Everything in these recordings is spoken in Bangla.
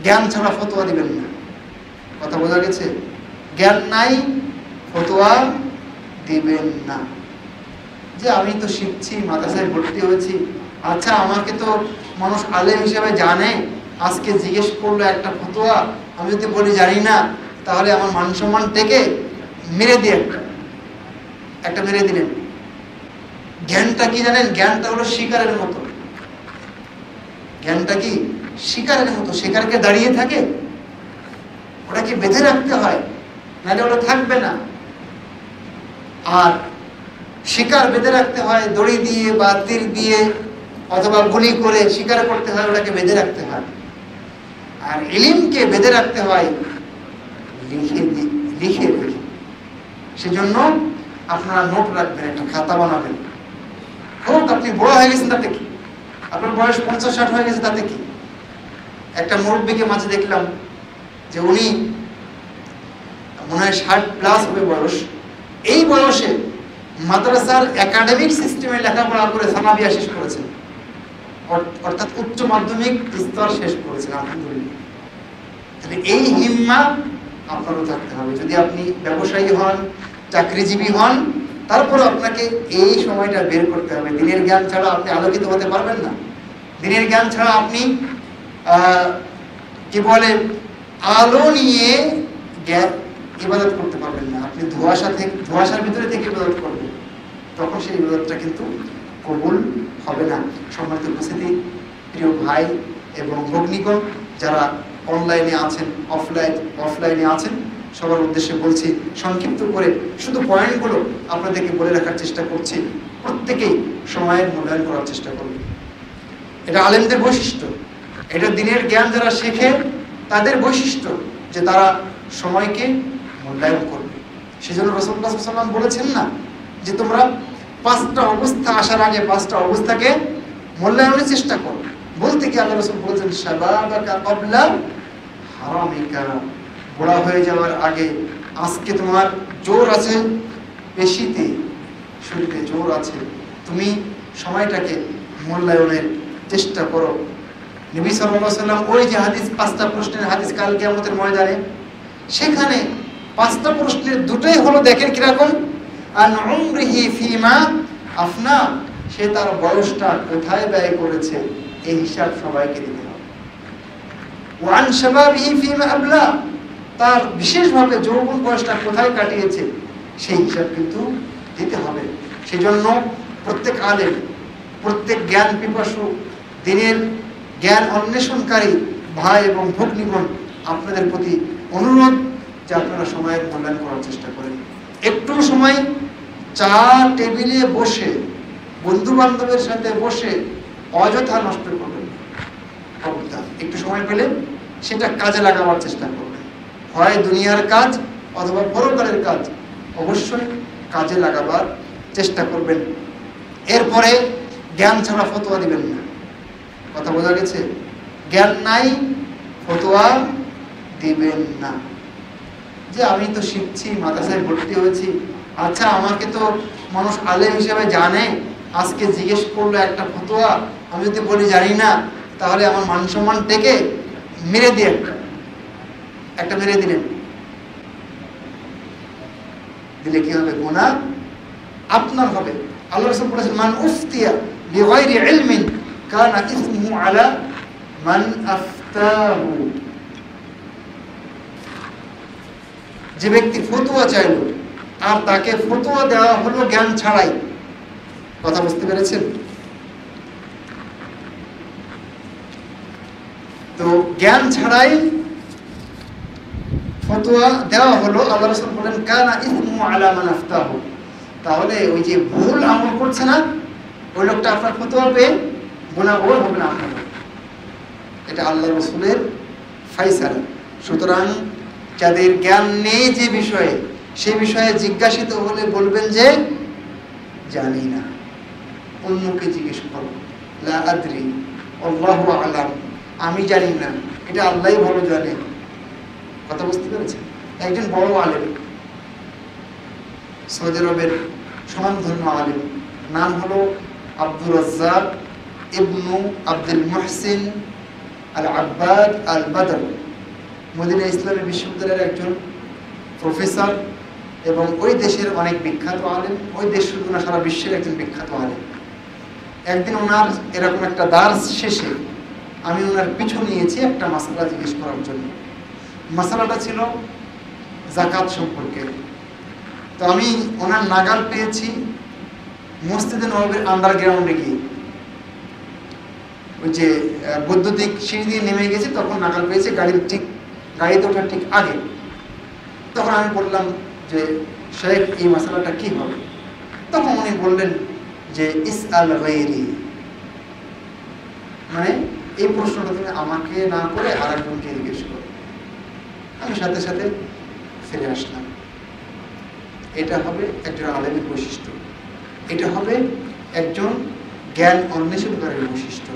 জ্ঞান ছাড়া ফতোয়া দিবেন না। কথা বোঝা গেছে? জ্ঞান নাই, ফতোয়া দিবেন না। যে আমি তো শিখছি, মাদ্রাসায় ভর্তি হয়েছি, আচ্ছা আমাকে তো মানুষ আলেম হিসেবে জানে, আজকে জিজ্ঞেস করলো একটা ফতোয়া, আমি যদি বলি জানি না, তাহলে আমার মান সম্মান টেকে, মেরে দিয়ে একটা মেরে দিলেন। জ্ঞানটা কি জানেন? জ্ঞানটা হলো শিকারের মতো। জ্ঞানটা কি? শিকারের মতো। শিকারকে দাঁড়িয়ে থাকে, ওটাকে বেঁধে রাখতে হয়, নাহলে ওটা থাকবে না। আর শিকার বেঁধে রাখতে হয় দড়ি দিয়ে বা তীর দিয়ে অথবা গুলি করে শিকার করতে হয়, ওটাকে বেঁধে রাখতে হয়। আর ইলমকে বেঁধে রাখতে হয় লিখে লিখে। সেজন্য আপনারা নোট রাখবেন, একটা খাতা বানাবেন। হোক আপনি বড় হয়ে গেছেন তাতে কি, আপনার বয়স 50-60 হয়ে গেছে তাতে কি। একটা মুরব্বীকে মাঝে দেখলাম যে উনি মনে হয় 60+ হবে বয়স। এই বয়সে মাদ্রাসার একাডেমিক সিস্টেমে লেখাপড়া করে সানাবিয়া শেষ করেছেন, অর্থাৎ উচ্চ মাধ্যমিক স্তর শেষ করেছেন। আলহামদুলিল্লাহ। তাহলে এই হিম্মা আপনারও থাকতে হবে। যদি আপনি ব্যবসায়ী হন, চাকরিজীবী হন, তারপরে আপনাকে এই সময়টা বের করতে হবে। দিনের জ্ঞান ছাড়া আপনি আলোকিত হতে পারবেন না। দিনের জ্ঞান ছাড়া আপনি কি বলে আলো নিয়ে ইবাদত করতে পারবেন না। আপনি ধোঁয়াশার ভিতরে থেকে ইবাদত করবেন, তখন সেই ইবাদতটা কিন্তু কবুল হবে না। সম্মানিত উপস্থিতি, প্রিয় ভাই এবং ভগ্নীগণ, যারা অনলাইনে আছেন, অফলাইনে আছেন, সবার উদ্দেশ্যে বলছি, সংক্ষিপ্ত করে শুধু পয়েন্টগুলো আপনাদেরকে বলে রাখার চেষ্টা করছি। প্রত্যেকেই সময়ের মূল্যায়ন করার চেষ্টা করবেন। এটা আলেমদের বৈশিষ্ট্য, এটা দিনের জ্ঞান যারা শেখে তাদের বৈশিষ্ট্য, যে তারা সময়কে মূল্যায়ন করবে। সেজন্য রাসূলুল্লাহ সাল্লাল্লাহু আলাইহি ওয়াসাল্লাম বলেছেন না যে তোমরা 5টা অবস্থা আসার আগে 5টা অবস্থাকে মূল্যায়নের চেষ্টা করো। বলতে কি আল্লাহ রাসূল বলেছেন শাবাবাকা ক্বাবলা হারামিকা, বুড়া হয়ে যাওয়ার আগে, আজকে তোমার জোর আছে পেশিতে, শরীরে জোর আছে, তুমি সময়টাকে মূল্যায়নের চেষ্টা করো। নবী সাল্লাল্লাহু আলাইহি ওয়াসাল্লাম ওই যে হাদিস, 5টা প্রশ্নের হাদিস কাল কিয়ামতের ময়দানে, সেখানে 5টা প্রশ্নের 2টাই হলো, দেখেন কিরকম, আন উমরিহি ফিমা আফনা, সে তার বয়সটা কোথায় ব্যয় করেছে এই হিসাব সবাইকে দিতে হবে। ওয়ান শাবাবিহি ফিমা আবলা, তার বিশেষভাবে যৌবন বয়সটা কোথায় কাটিয়েছে সেই হিসাব কিন্তু দিতে হবে। সেজন্য প্রত্যেক আলেম, প্রত্যেক জ্ঞান পিপাসু, দিনের জ্ঞান অন্বেষণকারী ভাই এবং ভগ্নীগণ, আপনাদের প্রতি অনুরোধ যে আপনারা সময়ের মূল্যায়ন করার চেষ্টা করেন। একটু সময় চা টেবিলে বসে, বন্ধু বান্ধবের সাথে বসে অযথা নষ্ট করবেন। একটু সময় পেলে সেটা কাজে লাগাবার চেষ্টা করবেন। হয় দুনিয়ার কাজ অথবা পরকালের কাজ, অবশ্যই কাজে লাগাবার চেষ্টা করবেন। এরপরে জ্ঞান ছাড়া ফতোয়া দিবেন না। কথা বোঝা গেছে? জ্ঞান নাই, ফতোয়া দিবেন না। যে আমি তো শিখছি, মাদ্রাসায় ভর্তি হয়েছি, আচ্ছা আমাকে তো মানুষ আলেম হিসেবে জানে, আজকে জিজ্ঞেস করলো একটা ফতোয়া, আমি যদি বলি জানি না, তাহলে আমার মান সম্মান টেকে, মেরে দিয়ে একটা মেরে দিলেন, দিলে কি হবে? গুনাহ আপনার হবে। আল্লাহ রাসূল বলেছেন, মান উফতিয়া বিগাইরি ইলমিন কানা ইসমুহু আলা মান আফতাহু, যে ব্যক্তি ফতোয়া চাইল আর তাকে ফতোয়া দেওয়া হলো জ্ঞান ছাড়াই। কথা বুঝতে পেরেছেন? তো জ্ঞান ছাড়াই ফতোয়া দেওয়া হলো, আল্লাহ রাসূল বলেন কানা ইসমুহু আলা মান আফতাহু, তাহলে ওই যে ভুল আমল করছে না ওই লোকটা আপনার ফতোয়া পেয়ে গুনাহ হবে না আপনার। এটা আল্লাহ রাসূলের ফায়সালা। সুতরাং যাদের জ্ঞান নেই যে বিষয়ে, সে বিষয়ে জিজ্ঞাসিত হলে বলবেন যে জানি না, অন্যকে জিজ্ঞেস করো, লা আদরি আল্লাহু আ'লাম, আমি জানি না, এটা আল্লাহই ভালো জানে। কথা বুঝতে পেরেছেন? একজন বড় আলেম, সৌদি আরবের সুনামধন্য আলেম, নাম হলো আব্দুর রাজ্জাক ইবনু আব্দুল মুহসিন আল আব্বাদ আল বাদর মদিনা ইসলামী বিশ্ববিদ্যালয়ের একজন প্রফেসর এবং ওই দেশের অনেক বিখ্যাত আলেম, ওই দেশ শুধু না সারা বিশ্বের একজন বিখ্যাত আলেম। একদিন ওনার এরকম একটা দার্স শেষে আমি ওনার পিছু নিয়েছি একটা মাসালা জিজ্ঞেস করার জন্য। মাসালাটা ছিল যাকাত সম্পর্কে। তো আমি ওনার নাগাল পেয়েছি মসজিদে নববীর আন্ডারগ্রাউন্ডে গিয়ে, ওই যে বৈদ্যুতিক সিঁড়ি দিয়ে নেমে গেছি, তখন নাগাল পেয়েছি গাড়িতে ওঠার ঠিক আগে। তখন আমি বললাম যে শেখ এই মাসালাটা কি হবে? তখন উনি বললেন যে ইসআল গায়রি, মানে এই প্রশ্নটা তুমি আমাকে না করে আর একজনকে জিজ্ঞেস করো। আমি সাথে সাথে ফিরে আসলাম। এটা হবে একজন আলেমের বৈশিষ্ট্য, এটা হবে একজন জ্ঞান অন্বেষণকারীর বৈশিষ্ট্য।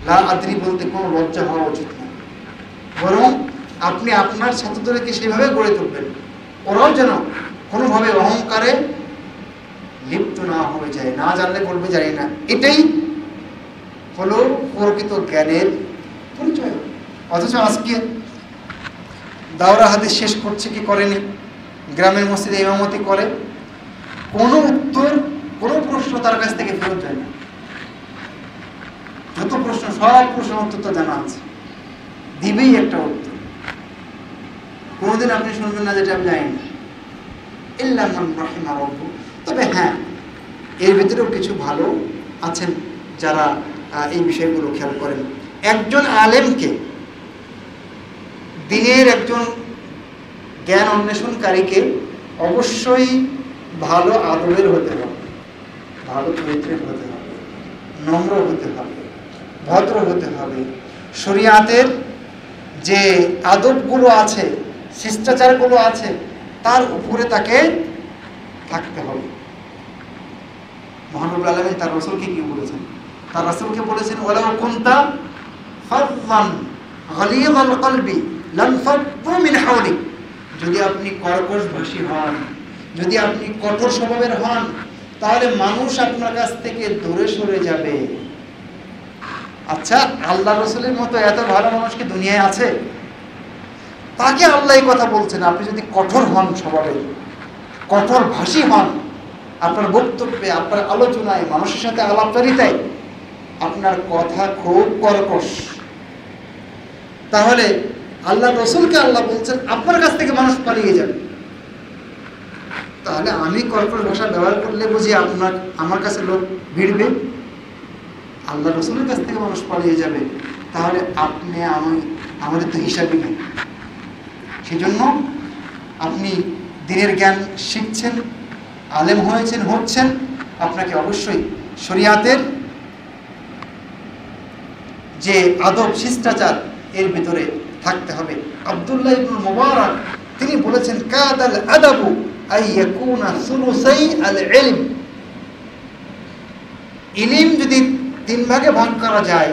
লা আদ্রি বলতে কোনো লজ্জা হওয়া উচিত না, বরং আপনি আপনার ছাত্রদেরকে সেইভাবে গড়ে তুলবেন ওরাও যেন কোনোভাবে অহংকারে লিপ্ত না হয়ে যায়, না জানলে বলবে জানি না। এটাই হলো প্রকৃত জ্ঞানের পরিচয়। অথচ আজকে দাওরা হাদিস শেষ করছে কি করেনি, গ্রামের মসজিদে ইমামতি করে, কোনো উত্তর, কোনো প্রশ্ন তার কাছ থেকে ফেরত যায় না। যত প্রশ্ন, সব প্রশ্নের উত্তর তো জানা আছে, দিবেই একটা উত্তর। কোনোদিন আপনি শুনবেন না যেটা আমি জানি না, ইল্লা মান রাহিমা রাব্বুক। তবে হ্যাঁ, এর ভিতরেও কিছু ভালো আছেন যারা এই বিষয়গুলো খেয়াল করেন। একজন আলেমকে, দিনের একজন জ্ঞান অন্বেষণকারীকে অবশ্যই ভালো আদবের হতে হবে, ভালো চরিত্রের হতে হবে, নম্র হতে হবে, ভদ্র হতে হবে। শরিয়াতের যে আদবগুলো আছে, শিষ্টাচারগুলো আছে, তার উপরে তাকে থাকতে হবে। মহানবুল আলামিন তার রাসূলকে কি বলেছেন? তার রাসূলকে বলেছেন ওয়ালাউ কুনতা ফাযযান গালিযাল কলবি লাম ফাদ্দু মিন হাওলিক। যদি আপনি কর্কশভাষী হন, যদি আপনি কঠোর স্বভাবের হন, তাহলে মানুষ আপনার কাছ থেকে দূরে সরে যাবে। আচ্ছা, আল্লাহ রাসূলের মতো এত ভালো মানুষ কি দুনিয়ায় আছে? তাকে আল্লাহ এই কথা বলছেন, আপনি যদি কঠোর হন স্বভাবে, কঠোর ভাষী হন, আপনার বক্তব্যে, আপনার আলোচনায়, মানুষের সাথে আলাপচারিতায় আপনার কথা খুব কর্কশ, তাহলে আল্লাহ রসুলকে আল্লাহ বলছেন আপনার কাছ থেকে মানুষ পালিয়ে যাবে। তাহলে আমি কর্কশ ভাষা ব্যবহার করলে বুঝি আমার কাছে লোক ভিড়বে? আল্লাহ রসুলের কাছ থেকে মানুষ পালিয়ে যাবে, তাহলে আপনি আমাদের তো হিসাবই নেই। সেই জন্য আপনি দিনের জ্ঞান শিখছেন, আলেম হচ্ছেন, আপনাকে অবশ্যই শরিয়াতের যে আদব শিষ্টাচার এর ভিতরে থাকতে হবে। আব্দুল্লাহ ইবনুল মুবারক তিনি বলেছেন কাদাল আদাবু আইয়াকুনা সুলুসাই আল ইলম। ইলম যদি 3 ভাগে ভাগ করা যায়,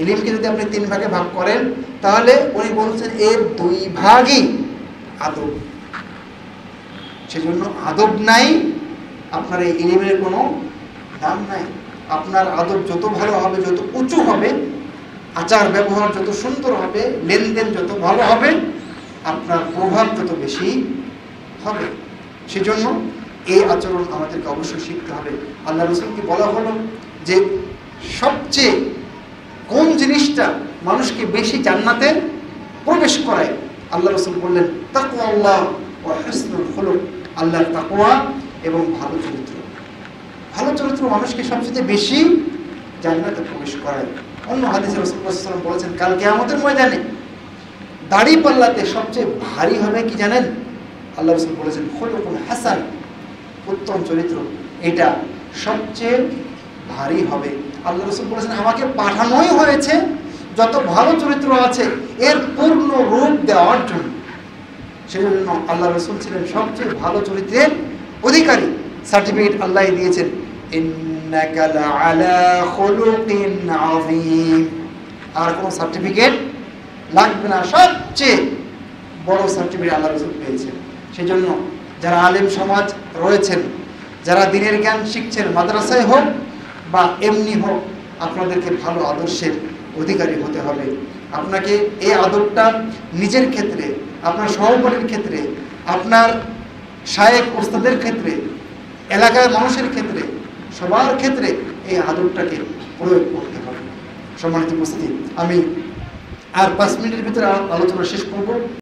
ইলমকে যদি আপনি 3 ভাগে ভাগ করেন, তাহলে উনি বলছেন এর 2 ভাগই আদব। সেজন্য আদব নাই, আপনার এই ইলমের কোনো দাম নাই। আপনার আদব যত ভালো হবে, যত উঁচু হবে, আচার ব্যবহার যত সুন্দর হবে, লেনদেন যত ভালো হবে, আপনার প্রভাব তত বেশি হবে। সেজন্য এই আচরণ আমাদেরকে অবশ্যই শিখতে হবে। আল্লাহ রাসূলকে বলা হলো যে সবচেয়ে কোন জিনিসটা মানুষকে বেশি জান্নাতে প্রবেশ করায়? আল্লাহ রাসূল বললেন তাকওয়াল্লাহ ওয়া হুসনুল খুলুক, আল্লাহর তাকওয়া এবং ভালো চরিত্র। ভালো চরিত্র মানুষকে সবচেয়ে বেশি জান্নাতে প্রবেশ করায়। অন্য হাদিসে রাসূলুল্লাহ সাল্লাল্লাহু আলাইহি ওয়াসাল্লাম বলেছেন কাল কিয়ামতের ময়দানে দাড়ি পাল্লাতে সবচেয়ে ভারী হবে কি জানেন? আল্লাহ রাসূল বলেছেন খুলুকুল হাসান, উত্তম চরিত্র, এটা সবচেয়ে ভারী হবে। আল্লাহ রাসূল বলেছেন আমাকে পাঠানোই হয়েছে যত ভালো চরিত্র আছে এর পূর্ণ রূপ দেওয়ার জন্য। সেজন্য আল্লাহ রাসূল ছিলেন সবচেয়ে ভালো চরিত্রের অধিকারী। সার্টিফিকেট আল্লাহ দিয়েছেন ইন্নাকা লাআলা খুলুকিন আযীম। আর কোনো সার্টিফিকেট লাগবে না, সবচেয়ে বড় সার্টিফিকেট আল্লাহ রাসূল পেয়েছেন। সেজন্য যারা আলেম সমাজ রয়েছেন, যারা দ্বীনের জ্ঞান শিখছেন, মাদ্রাসায় হোক বা এমনি হোক, আপনাদেরকে ভালো আদর্শের অধিকারী হতে হবে। আপনাকে এই আদবটা নিজের ক্ষেত্রে, আপনার সহপাঠীর ক্ষেত্রে, আপনার শায়েখ ওস্তাদের ক্ষেত্রে, এলাকার মানুষের ক্ষেত্রে, সবার ক্ষেত্রে এই আদবটাকে প্রয়োগ করতে হবে। সম্মানিত উপস্থিতি, আমি আর 5 মিনিটের ভিতরে আলোচনা শেষ করব।